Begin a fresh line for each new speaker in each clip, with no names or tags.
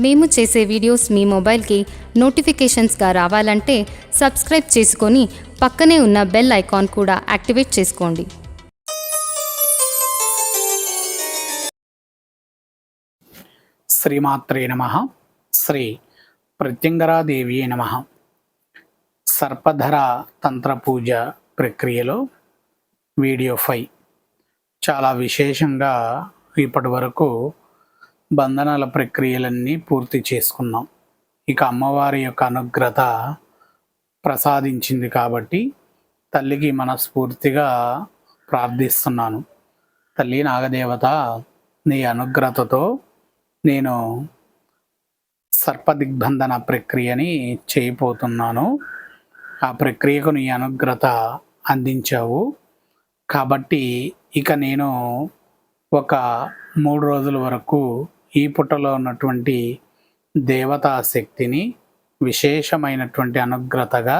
మేము చేసే వీడియోస్ మీ మొబైల్కి నోటిఫికేషన్స్గా రావాలంటే సబ్స్క్రైబ్ చేసుకొని పక్కనే ఉన్న బెల్ ఐకాన్ కూడా యాక్టివేట్ చేసుకోండి.
శ్రీమాత్రే నమః. శ్రీ ప్రత్యంగరాదేవి నమః. సర్పధర తంత్ర పూజ ప్రక్రియలో వీడియో 5 చాలా విశేషంగా ఇప్పటి వరకు బంధనాల ప్రక్రియలన్నీ పూర్తి చేసుకున్నాం. ఇక అమ్మవారి యొక్క అనుగ్రత ప్రసాదించింది కాబట్టి తల్లికి మనస్ఫూర్తిగా ప్రార్థిస్తున్నాను. తల్లి నాగదేవత, నీ అనుగ్రతతో నేను సర్పదిగ్బంధన ప్రక్రియని చేయబోతున్నాను. ఆ ప్రక్రియకు నీ అనుగ్రత అందించావు కాబట్టి ఇక నేను ఒక 3 రోజుల వరకు ఈ పుట్టలో ఉన్నటువంటి దేవతా శక్తిని విశేషమైనటువంటి అనుగ్రతగా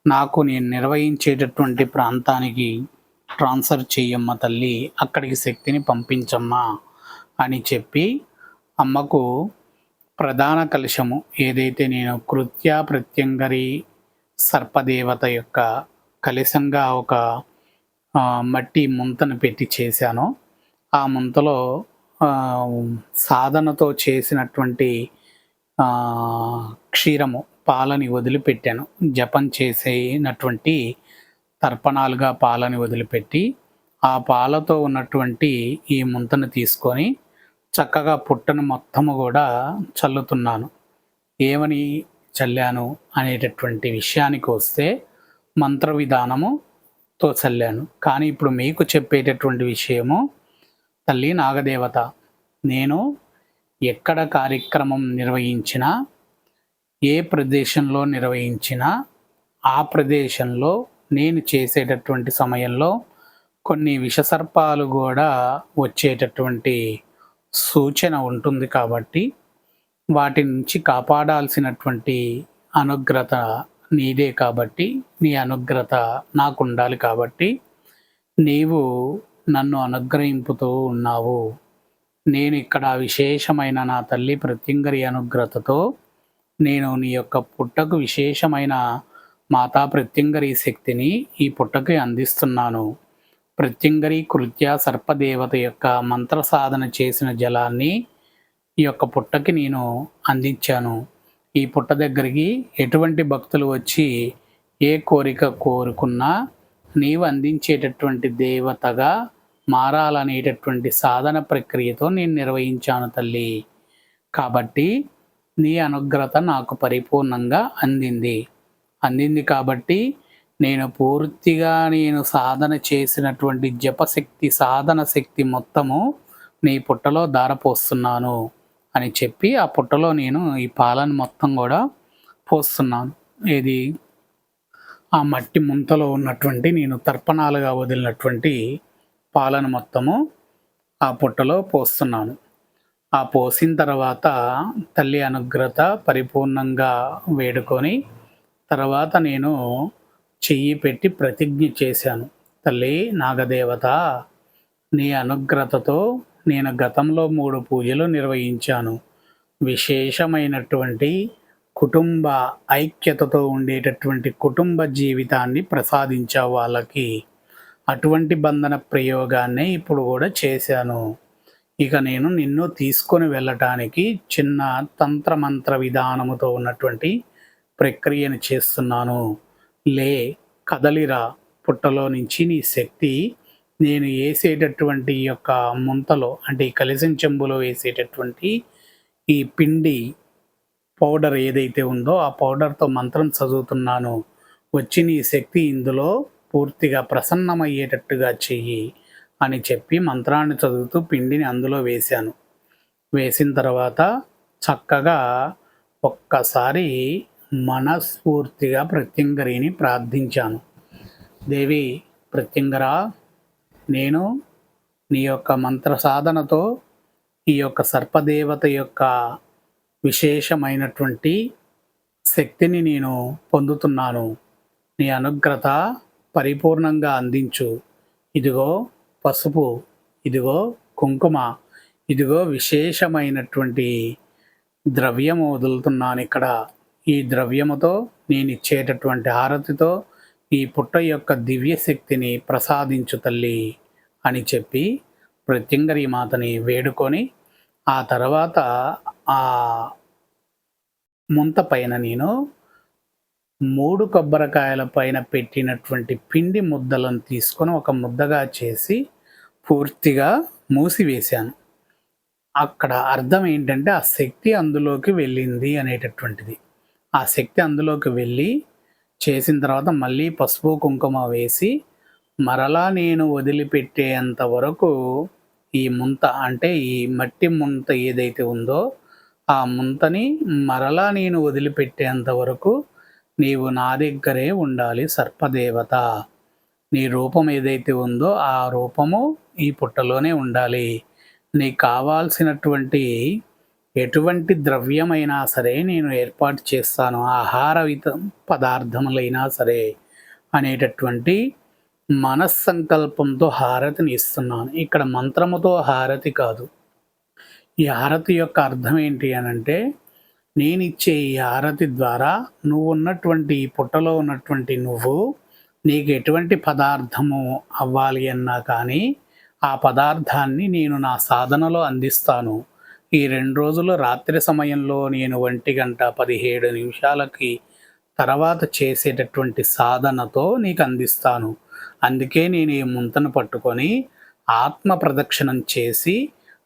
నాకు నేను నిర్వహించేటటువంటి ప్రాంతానికి ట్రాన్స్ఫర్ చేయమ్మ తల్లి, అక్కడికి శక్తిని పంపించమ్మా అని చెప్పి అమ్మకు ప్రధాన కలశము ఏదైతే నేను కృత్య ప్రత్యంగరి సర్పదేవత యొక్క కలశంగా ఒక మట్టి ముంతను పెట్టి చేశానో ఆ ముంతలో సాధనతో చేసినటువంటి క్షీరము పాలని వదిలిపెట్టాను. జపం చేసేనటువంటి తర్పణాలుగా పాలని వదిలిపెట్టి ఆ పాలతో ఉన్నటువంటి ఈ ముంతను తీసుకొని చక్కగా పుట్టను మొత్తము కూడా చల్లుతున్నాను. ఏమని చల్లాను అనేటటువంటి విషయానికి వస్తే మంత్ర విధానముతో చల్లాను. కానీ ఇప్పుడు మీకు చెప్పేటటువంటి విషయము, తల్లి నాగదేవత, నేను ఎక్కడ కార్యక్రమం నిర్వహించినా, ఏ ప్రదేశంలో నిర్వహించినా ఆ ప్రదేశంలో నేను చేసేటటువంటి సమయంలో కొన్ని విషసర్పాలు కూడా వచ్చేటటువంటి సూచన ఉంటుంది కాబట్టి వాటి నుంచి కాపాడాల్సినటువంటి అనుగ్రత నీదే కాబట్టి, నీ అనుగ్రత నాకు ఉండాలి కాబట్టి నీవు నన్ను అనుగ్రహింపుతూ ఉన్నావు. నేను ఇక్కడ విశేషమైన నా తల్లి ప్రత్యంగరి అనుగ్రతతో నేను నీ యొక్క పుట్టకు విశేషమైన మాతా ప్రత్యంగరి శక్తిని ఈ పుట్టకి అందిస్తున్నాను. ప్రత్యంగరి కృత్య సర్పదేవత యొక్క మంత్ర సాధన చేసిన జలాన్ని ఈ యొక్క పుట్టకి నేను అందించాను. ఈ పుట్ట దగ్గరికి ఎటువంటి భక్తులు వచ్చి ఏ కోరిక కోరుకున్నా నీవు అందించేటటువంటి దేవతగా మారాలనేటటువంటి సాధన ప్రక్రియతో నేను నిర్వహించాను తల్లి. కాబట్టి నీ అనుగ్రత నాకు పరిపూర్ణంగా అందింది కాబట్టి నేను పూర్తిగా నేను సాధన చేసినటువంటి జపశక్తి సాధన శక్తి మొత్తము నీ పుట్టలో ధారపోస్తున్నాను అని చెప్పి ఆ పుట్టలో నేను ఈ పాలను మొత్తం కూడా పోస్తున్నాను. ఏది ఆ మట్టి ముంతలో ఉన్నటువంటి నేను తర్పణాలుగా వదిలినటువంటి పాలను మొత్తము ఆ పుట్టలో పోస్తున్నాను. ఆ పోసిన తర్వాత తల్లి అనుగ్రత పరిపూర్ణంగా వేడుకొని తర్వాత నేను చెయ్యి పెట్టి ప్రతిజ్ఞ చేశాను. తల్లి నాగదేవత, నీ అనుగ్రతతో నేను గతంలో 3 పూజలు నిర్వహించాను. విశేషమైనటువంటి కుటుంబ ఐక్యతతో ఉండేటటువంటి కుటుంబ జీవితాన్ని ప్రసాదించావు వాళ్ళకి. అటువంటి బంధన ప్రయోగాన్ని ఇప్పుడు కూడా చేశాను. ఇక నేను నిన్ను తీసుకొని వెళ్ళటానికి చిన్న తంత్రమంత్ర విధానముతో ఉన్నటువంటి ప్రక్రియను చేస్తున్నాను. లే, కదలిరా, పుట్టలో నుంచి నీ శక్తి నేను వేసేటటువంటి యొక్క ముంతలో అంటే ఈ కలశం చెంబులో వేసేటటువంటి ఈ పిండి పౌడర్ ఏదైతే ఉందో ఆ పౌడర్తో మంత్రం చదువుతున్నాను. వచ్చి నీ శక్తి ఇందులో పూర్తిగా ప్రసన్నమయ్యేటట్టుగా చెయ్యి అని చెప్పి మంత్రాన్ని చదువుతూ పిండిని అందులో వేశాను. వేసిన తర్వాత చక్కగా ఒక్కసారి మనస్ఫూర్తిగా ప్రత్యంగరిని ప్రార్థించాను. దేవి ప్రత్యంగరా, నేను నీ యొక్క మంత్ర సాధనతో ఈ యొక్క సర్పదేవత యొక్క విశేషమైనటువంటి శక్తిని నేను పొందుతున్నాను. నీ అనుగ్రత పరిపూర్ణంగా అందించు. ఇదిగో పసుపు, ఇదిగో కుంకుమ, ఇదిగో విశేషమైనటువంటి ద్రవ్యము వదులుతున్నాను ఇక్కడ. ఈ ద్రవ్యముతో నేను ఇచ్చేటటువంటి హారతితో ఈ పుట్ట యొక్క దివ్య శక్తిని ప్రసాదించు తల్లి అని చెప్పి ప్రత్యంగరి మాతని వేడుకొని ఆ తర్వాత ఆ ముంత పైన నేను 3 కొబ్బరికాయల పైన పెట్టినటువంటి పిండి ముద్దలను తీసుకొని ఒక ముద్దగా చేసి పూర్తిగా మూసివేశాను. అక్కడ అర్థం ఏంటంటే ఆ శక్తి అందులోకి వెళ్ళింది అనేటటువంటిది. ఆ శక్తి అందులోకి వెళ్ళి చేసిన తర్వాత మళ్ళీ పసుపు కుంకుమ వేసి మరలా నేను వదిలిపెట్టేంత వరకు ఈ ముంత అంటే ఈ మట్టి ముంత ఏదైతే ఉందో ఆ ముంతని మరలా నేను వదిలిపెట్టేంత వరకు నీవు నా దగ్గరే ఉండాలి సర్పదేవత. నీ రూపం ఏదైతే ఉందో ఆ రూపము ఈ పుట్టలోనే ఉండాలి. నీకు కావాల్సినటువంటి ఎటువంటి ద్రవ్యమైనా సరే నేను ఏర్పాటు చేస్తాను, ఆహార పదార్థములైనా సరే అనేటటువంటి మనస్సంకల్పంతో హారతిని ఇస్తున్నాను. ఇక్కడ మంత్రముతో హారతి కాదు. ఈ హారతి యొక్క అర్థం ఏంటి అనంటే నేనిచ్చే ఈ హారతి ద్వారా నువ్వు ఉన్నటువంటి పుట్టలో ఉన్నటువంటి నువ్వు నీకు ఎటువంటి పదార్థము అవ్వాలి అన్నా కానీ ఆ పదార్థాన్ని నేను నా సాధనలో అందిస్తాను. ఈ 2 రోజులు రాత్రి సమయంలో నేను 1:17 తర్వాత చేసేటటువంటి సాధనతో నీకు అందిస్తాను. అందుకే నేను ఈ ముంతను పట్టుకొని ఆత్మ ప్రదక్షిణం చేసి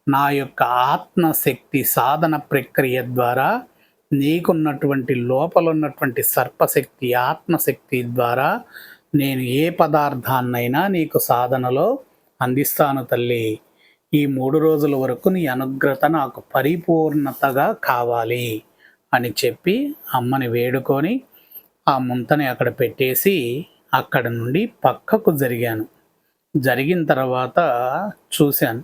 నా యొక్క ఆత్మశక్తి సాధన ప్రక్రియ ద్వారా నీకున్నటువంటి లోపల ఉన్నటువంటి సర్పశక్తి ఆత్మశక్తి ద్వారా నేను ఏ పదార్థాన్నైనా నీకు సాధనలో అందిస్తాను తల్లి. ఈ 3 రోజుల వరకు నీ అనుగ్రత నాకు పరిపూర్ణతగా కావాలి అని చెప్పి అమ్మని వేడుకొని ఆ ముంతని అక్కడ పెట్టేసి అక్కడ నుండి పక్కకు జరిగాను. జరిగిన తర్వాత చూశాను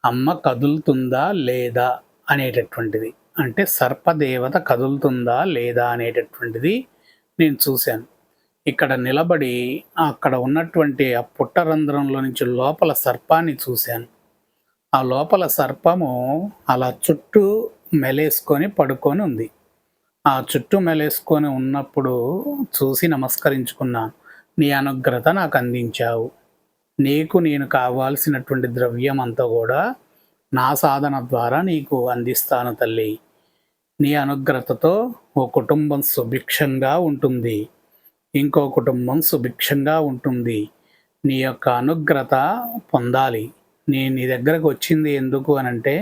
అమ్మ కదులుతుందా లేదా అనేటటువంటిది, అంటే సర్పదేవత కదులుతుందా లేదా అనేటటువంటిది నేను చూశాను. ఇక్కడ నిలబడి అక్కడ ఉన్నటువంటి ఆ పుట్టరంధ్రంలో నుంచి లోపల సర్పాన్ని చూశాను. ఆ లోపల సర్పము అలా చుట్టూ మెలేసుకొని పడుకొని ఉంది. ఆ చుట్టూ మెలేసుకొని ఉన్నప్పుడు చూసి నమస్కరించుకున్నాను. నీ అనుగ్రత నాకు అందించావు. నీకు నేను కావాల్సినటువంటి ద్రవ్యం అంతా కూడా నా సాధన ద్వారా నీకు అందిస్తాను తల్లి. నీ అనుగ్రతతో ఓ కుటుంబం సుభిక్షంగా ఉంటుంది, ఇంకో కుటుంబం సుభిక్షంగా ఉంటుంది. నీ యొక్క అనుగ్రత పొందాలి. నేను నీ దగ్గరకు వచ్చింది ఎందుకు అనంటే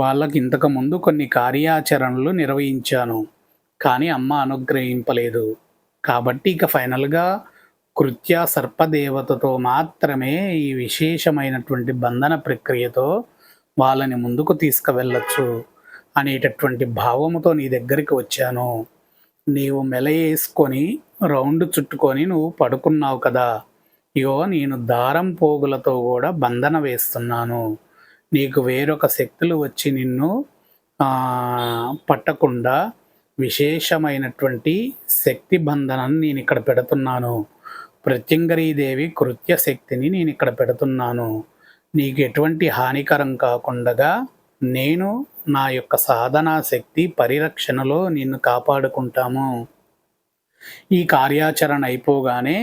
వాళ్ళకి ఇంతకుముందు కొన్ని కార్యాచరణలు నిర్వహించాను, కానీ అమ్మ అనుగ్రహింపలేదు. కాబట్టి ఇక ఫైనల్గా కృత్య సర్పదేవతతో మాత్రమే ఈ విశేషమైనటువంటి బంధన ప్రక్రియతో వాళ్ళని ముందుకు తీసుకువెళ్ళచ్చు అనేటటువంటి భావముతో నీ దగ్గరికి వచ్చాను. నీవు మెలయేసుకొని రౌండ్ చుట్టుకొని నువ్వు పడుకున్నావు కదా, ఇగో నేను దారం పోగులతో కూడా బంధన వేస్తున్నాను. నీకు వేరొక శక్తులు వచ్చి నిన్ను పట్టకుండా విశేషమైనటువంటి శక్తి బంధనాన్ని నేను ఇక్కడ పెడుతున్నాను. ప్రత్యంగరీదేవి కృత్య శక్తిని నేను ఇక్కడ పెడుతున్నాను. నీకు ఎటువంటి హానికరం కాకుండా నేను నా యొక్క సాధనా శక్తి పరిరక్షణలో నిన్ను కాపాడుకుంటాము. ఈ కార్యాచరణ అయిపోగానే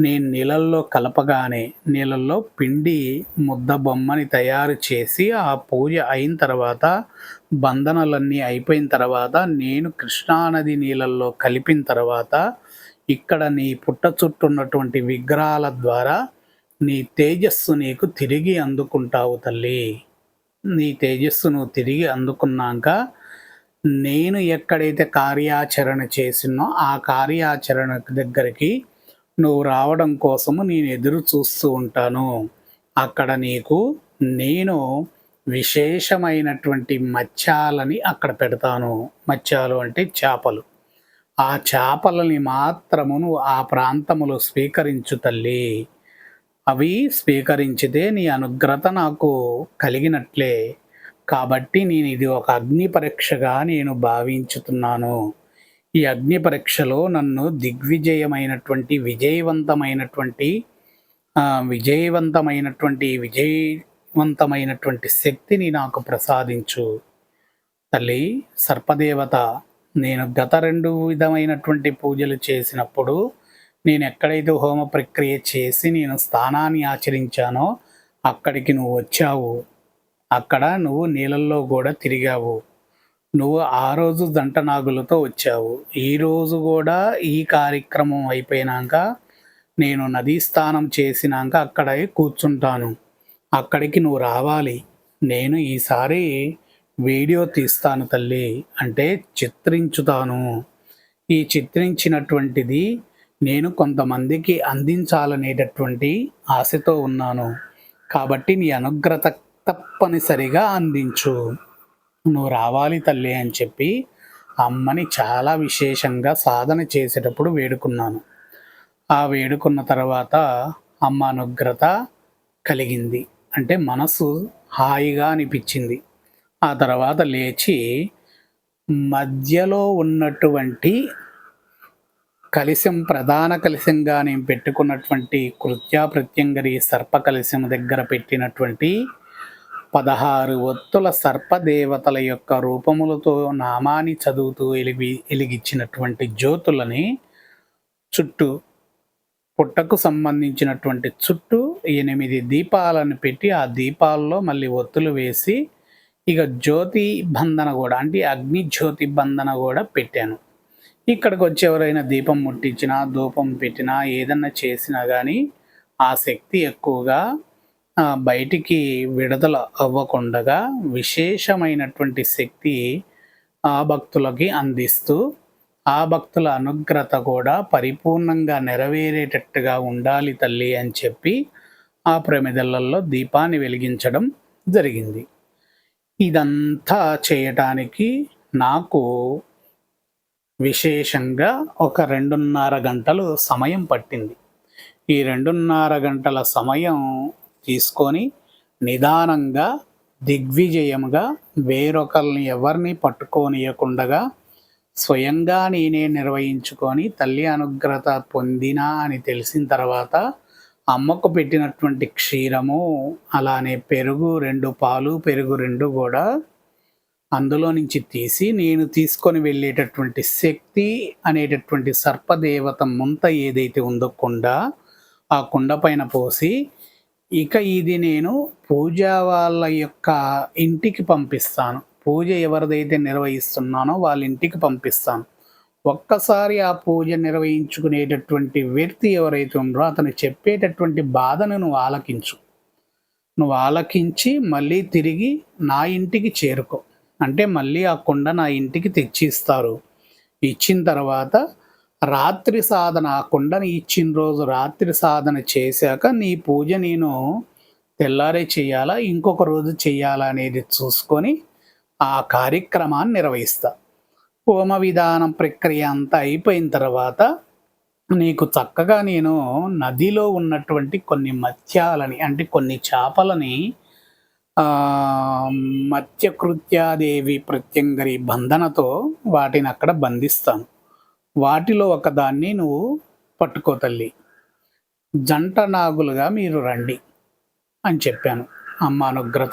నేను నీళ్ళల్లో కలపగానే నీళ్ళల్లో పిండి ముద్ద బొమ్మని తయారు చేసి ఆ పూజ అయిన తర్వాత బంధనలన్నీ అయిపోయిన తర్వాత నేను కృష్ణానది నీళ్ళల్లో కలిపిన తర్వాత ఇక్కడ నీ పుట్ట చుట్టూ ఉన్నటువంటి విగ్రహాల ద్వారా నీ తేజస్సు నీకు తిరిగి అందుకుంటావు తల్లి. నీ తేజస్సు నువ్వు తిరిగి అందుకున్నాక నేను ఎక్కడైతే కార్యాచరణ చేసినో ఆ కార్యాచరణ దగ్గరికి నువ్వు రావడం కోసము నేను ఎదురు చూస్తూ ఉంటాను. అక్కడ నీకు నేను విశేషమైనటువంటి మత్స్యాలని అక్కడ పెడతాను. మత్స్యాలు అంటే చేపలు. ఆ చేపలని మాత్రము నువ్వు ఆ ప్రాంతములో స్వీకరించు తల్లి. అవి స్వీకరించితే నీ అనుగ్రత నాకు కలిగినట్లే. కాబట్టి నేను ఇది ఒక అగ్ని పరీక్షగా నేను భావించుతున్నాను. ఈ అగ్ని పరీక్షలో నన్ను విజయవంతమైనటువంటి శక్తిని నాకు ప్రసాదించు. తల్లి సర్పదేవత, నేను గత 2 విధమైనటువంటి పూజలు చేసినప్పుడు నేను ఎక్కడైతే హోమ ప్రక్రియ చేసి నేను స్థానాన్ని ఆచరించానో అక్కడికి నువ్వు వచ్చావు. అక్కడ నువ్వు నీళ్ళల్లో కూడా తిరిగావు. నువ్వు ఆ రోజు జంట నాగులతో వచ్చావు. ఈరోజు కూడా ఈ కార్యక్రమం అయిపోయినాక నేను నదీ స్నానం చేసినాక అక్కడే కూర్చుంటాను. అక్కడికి నువ్వు రావాలి. నేను ఈసారి వీడియో తీస్తాను తల్లి, అంటే చిత్రించుతాను. ఈ చిత్రించినటువంటిది నేను కొంతమందికి అందించాలనేటటువంటి ఆశతో ఉన్నాను. కాబట్టి నీ అనుగ్రత తప్పనిసరిగా అందించు. నువ్వు రావాలి తల్లి అని చెప్పి అమ్మని చాలా విశేషంగా సాధన చేసేటప్పుడు వేడుకున్నాను. ఆ వేడుకున్న తర్వాత అమ్మ అనుగ్రత కలిగింది. అంటే మనసు హాయిగా అనిపించింది. ఆ తర్వాత లేచి మధ్యలో ఉన్నటువంటి కలశం, ప్రధాన కలశంగా నేను పెట్టుకున్నటువంటి కృత్యా ప్రత్యంగరి సర్ప కలశం దగ్గర పెట్టినటువంటి 16 ఒత్తుల సర్పదేవతల యొక్క రూపములతో నామాన్ని చదువుతూ వెలిగించినటువంటి జ్యోతులని చుట్టూ, పుట్టకు సంబంధించినటువంటి చుట్టూ 8 దీపాలను పెట్టి ఆ దీపాల్లో మళ్ళీ ఒత్తులు వేసి ఇక జ్యోతి బంధన కూడా, అంటే అగ్ని జ్యోతి బంధన కూడా పెట్టాను. ఇక్కడికి వచ్చి ఎవరైనా దీపం ముట్టించినా, ధూపం పెట్టినా, ఏదన్నా చేసినా కానీ ఆ శక్తి ఎక్కువగా బయటికి విడుదల అవ్వకుండగా విశేషమైనటువంటి శక్తి ఆ భక్తులకి అందిస్తూ, ఆ భక్తుల అనుగ్రత కూడా పరిపూర్ణంగా నెరవేరేటట్టుగా ఉండాలి తల్లి అని చెప్పి ఆ ప్రమిదలలో దీపాన్ని వెలిగించడం జరిగింది. ఇదంతా చేయటానికి నాకు విశేషంగా ఒక 2:30 గంటలు సమయం పట్టింది. ఈ 2:30 గంటల సమయం తీసుకొని నిదానంగా దిగ్విజయముగా వేరొకరిని ఎవరిని పట్టుకోనియకుండగా స్వయంగా నేనే నిర్వహించుకొని తల్లి అనుగ్రత పొందినా అని తెలిసిన తర్వాత అమ్మకు పెట్టినటువంటి క్షీరము, అలానే పెరుగు 2, పాలు పెరుగు 2 కూడా అందులో నుంచి తీసి నేను తీసుకొని వెళ్ళేటటువంటి శక్తి అనేటటువంటి సర్పదేవత ముంత ఏదైతే ఉందో కుండ, ఆ కుండ పైన పోసి ఇక ఇది నేను పూజా వాళ్ళ యొక్క ఇంటికి పంపిస్తాను. పూజ ఎవరిదైతే నిర్వహిస్తున్నానో వాళ్ళ ఇంటికి పంపిస్తాను. ఒక్కసారి ఆ పూజ నిర్వహించుకునేటటువంటి వ్యక్తి ఎవరైతే ఉన్నారో అతను చెప్పేటటువంటి బాధను నువ్వు ఆలకించు. నువ్వు ఆలకించి మళ్ళీ తిరిగి నా ఇంటికి చేరుకో. అంటే మళ్ళీ ఆ కుండ నా ఇంటికి తెచ్చి ఇస్తారు. ఇచ్చిన తర్వాత రాత్రి సాధన, ఆ కుండని ఇచ్చిన రోజు రాత్రి సాధన చేశాక నీ పూజ నేను తెల్లారే చేయాలా, ఇంకొక రోజు చేయాలా అనేది చూసుకొని ఆ కార్యక్రమాన్ని నిర్వహిస్తా. హోమ విధానం ప్రక్రియ అంతా అయిపోయిన తర్వాత నీకు చక్కగా నేను నదిలో ఉన్నటువంటి కొన్ని మత్స్యాలని, అంటే కొన్ని చేపలని మత్స్యకృత్యాదేవి ప్రత్యంగరి బంధనతో వాటిని అక్కడ బంధిస్తాను. వాటిలో ఒకదాన్ని నువ్వు పట్టుకో తల్లి, జంట నాగులుగా మీరు రండి అని చెప్పాను. అమ్మ అనుగ్రత